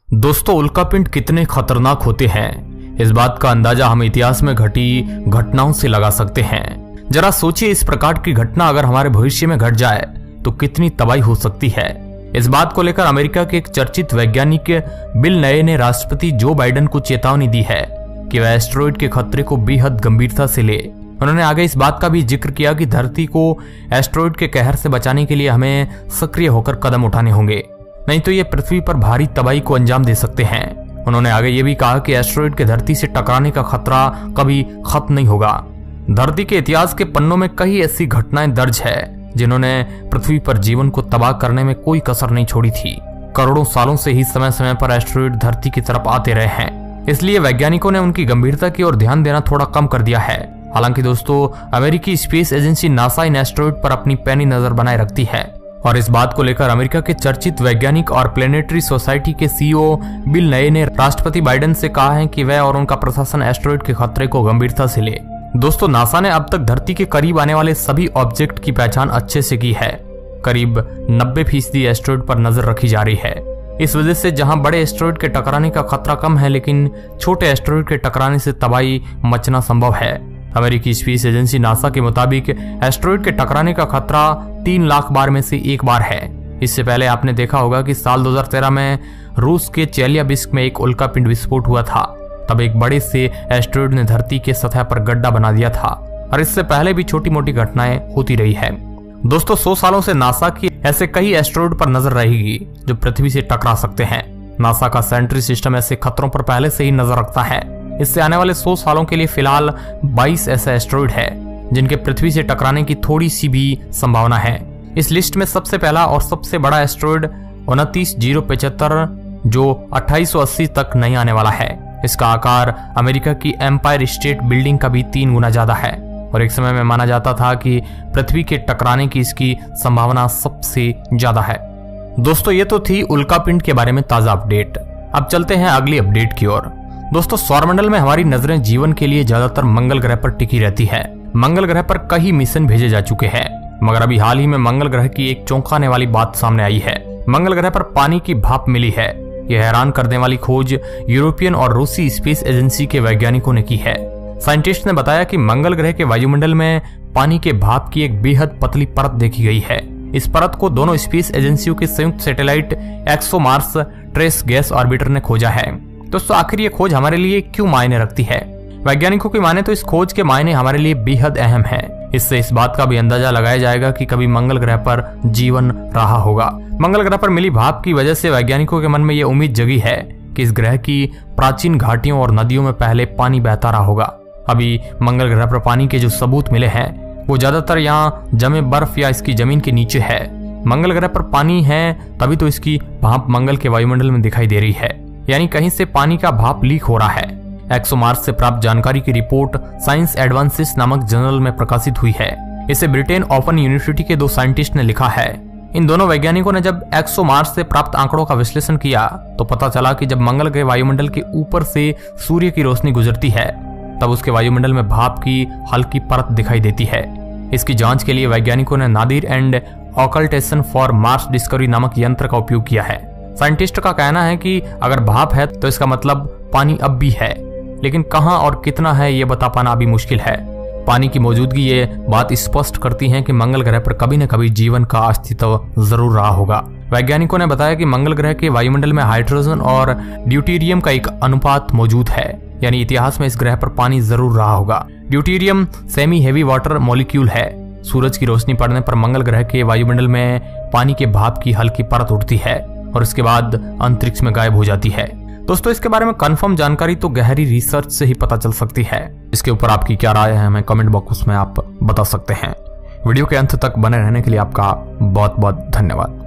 दोस्तों, उल्कापिंड कितने खतरनाक होते हैं, इस बात का अंदाजा हम इतिहास में घटी घटनाओं से लगा सकते हैं। जरा सोचिए, इस प्रकार की घटना अगर हमारे भविष्य में घट जाए तो कितनी तबाही हो सकती है। इस बात को लेकर अमेरिका के एक चर्चित वैज्ञानिक बिल नये ने राष्ट्रपति जो बाइडेन को चेतावनी दी है कि वह एस्टेरॉयड के खतरे को बेहद गंभीरता से ले। उन्होंने आगे इस बात का भी जिक्र किया कि धरती को एस्टेरॉयड के कहर से बचाने के लिए हमें सक्रिय होकर कदम उठाने होंगे, नहीं तो ये पृथ्वी पर भारी तबाही को अंजाम दे सकते हैं। उन्होंने आगे ये भी कहा कि एस्टेरॉयड के धरती से टकराने का खतरा कभी खत्म नहीं होगा। धरती के इतिहास के पन्नों में कई ऐसी घटनाएं दर्ज है जिन्होंने पृथ्वी पर जीवन को तबाह करने में कोई कसर नहीं छोड़ी थी। करोड़ों सालों से ही समय समय पर एस्टेरॉयड धरती की तरफ आते रहे हैं, इसलिए वैज्ञानिकों ने उनकी गंभीरता की ओर ध्यान देना थोड़ा कम कर दिया है। हालांकि दोस्तों, अमेरिकी स्पेस एजेंसी नासा इन एस्टेरॉयड पर अपनी पैनी नजर बनाए रखती है और इस बात को लेकर अमेरिका के चर्चित वैज्ञानिक और प्लेनेटरी सोसाइटी के सीईओ बिल नये ने राष्ट्रपति बाइडेन से कहा है कि वह और उनका प्रशासन एस्टेरॉयड के खतरे को गंभीरता से ले। दोस्तों, नासा ने अब तक धरती के करीब आने वाले सभी ऑब्जेक्ट की पहचान अच्छे से की है। करीब 90% एस्टेरॉयड पर नजर रखी जा रही है। इस वजह से जहां बड़े एस्टेरॉयड के टकराने का खतरा कम है, लेकिन छोटे एस्टेरॉयड के टकराने से तबाही मचना संभव है। अमेरिकी स्पेस एजेंसी नासा के मुताबिक एस्टेरॉयड के टकराने का खतरा 3 लाख बार में से एक बार है। इससे पहले आपने देखा होगा कि साल 2013 में रूस के चेलियाबिस्क में एक उल्कापिंड विस्फोट हुआ था। तब एक बड़े से एस्टेरॉयड ने धरती के सतह पर गड्ढा बना दिया था और इससे पहले भी छोटी मोटी घटनाएं होती रही है। दोस्तों, 100 सालों से नासा की ऐसे कई एस्टेरॉयड पर नजर रहेगी जो पृथ्वी से टकरा सकते हैं। नासा का सेंट्री सिस्टम ऐसे खतरों पर पहले से ही नजर रखता है। इससे आने वाले 100 सालों के लिए फिलहाल 22 ऐसे एस्टेरॉयड है जिनके पृथ्वी से टकराने की थोड़ी सी भी संभावना है। इस लिस्ट में सबसे पहला और सबसे बड़ा एस्टेरॉयड 29075 जो 2880 तक नहीं आने वाला है। इसका आकार अमेरिका की एम्पायर स्टेट बिल्डिंग का भी 3 गुना ज्यादा है और एक समय में माना जाता था कि पृथ्वी के टकराने की इसकी संभावना सबसे ज्यादा है। दोस्तों, ये तो थी उल्कापिंड के बारे में ताजा अपडेट। अब चलते हैं अगली अपडेट की ओर। दोस्तों, सौरमंडल में हमारी नजरें जीवन के लिए ज्यादातर मंगल ग्रह पर टिकी रहती है। मंगल ग्रह पर कई मिशन भेजे जा चुके हैं, मगर अभी हाल ही में मंगल ग्रह की एक चौंकाने वाली बात सामने आई है। मंगल ग्रह पर पानी की भाप मिली है। यह हैरान करने वाली खोज यूरोपियन और रूसी स्पेस एजेंसी के वैज्ञानिकों ने की है। साइंटिस्ट ने बताया कि मंगल ग्रह के वायुमंडल में पानी के भाप की एक बेहद पतली परत देखी गई है। इस परत को दोनों स्पेस एजेंसियों के संयुक्त satellite ExoMars trace gas orbiter ने खोजा है। दोस्तों, आखिर ये खोज हमारे लिए क्यों मायने रखती है? वैज्ञानिकों की माने तो इस खोज के मायने हमारे लिए बेहद अहम है। इससे इस बात का भी अंदाजा लगाया जाएगा कि कभी मंगल ग्रह पर जीवन रहा होगा। मंगल ग्रह पर मिली भाप की वजह से वैज्ञानिकों के मन में यह उम्मीद जगी है कि इस ग्रह की प्राचीन घाटियों और नदियों में पहले पानी बहता रहा होगा। अभी मंगल ग्रह पर पानी के जो सबूत मिले हैं वो ज्यादातर यहाँ जमे बर्फ या इसकी जमीन के नीचे है। मंगल ग्रह पर पानी है तभी तो इसकी भाप मंगल के वायुमंडल में दिखाई दे रही है, यानी कहीं से पानी का भाप लीक हो रहा है। एक्सोमार्स से प्राप्त जानकारी की रिपोर्ट साइंस एडवांसेस नामक जर्नल में प्रकाशित हुई है। इसे ब्रिटेन ओपन यूनिवर्सिटी के 2 साइंटिस्ट ने लिखा है। इन दोनों वैज्ञानिकों ने जब एक्सोमार्स से प्राप्त आंकड़ों का विश्लेषण किया तो पता चला कि जब मंगल के वायुमंडल के ऊपर से सूर्य की रोशनी गुजरती है तब उसके वायुमंडल में भाप की हल्की परत दिखाई देती है। इसकी जांच के लिए वैज्ञानिकों ने Nadir and occultation for Mars discovery नामक यंत्र का उपयोग किया है। साइंटिस्ट का कहना है कि अगर भाप है तो इसका मतलब पानी अब भी है, लेकिन कहां और कितना है ये बता पाना अभी मुश्किल है। पानी की मौजूदगी ये बात स्पष्ट करती है कि मंगल ग्रह पर कभी न कभी जीवन का अस्तित्व जरूर रहा होगा। वैज्ञानिकों ने बताया कि मंगल ग्रह के वायुमंडल में हाइड्रोजन और ड्यूटेरियम का एक अनुपात मौजूद है, यानी इतिहास में इस ग्रह पर पानी जरूर रहा होगा। Deuterium semi heavy water molecule है। सूरज की रोशनी पड़ने पर मंगल ग्रह के वायुमंडल में पानी के भाप की हल्की परत उठती है और उसके बाद अंतरिक्ष में गायब हो जाती है। दोस्तों, इसके बारे में कंफर्म जानकारी तो गहरी रिसर्च से ही पता चल सकती है। इसके ऊपर आपकी क्या राय है हमें कमेंट बॉक्स में आप बता सकते हैं। वीडियो के अंत तक बने रहने के लिए आपका बहुत बहुत धन्यवाद।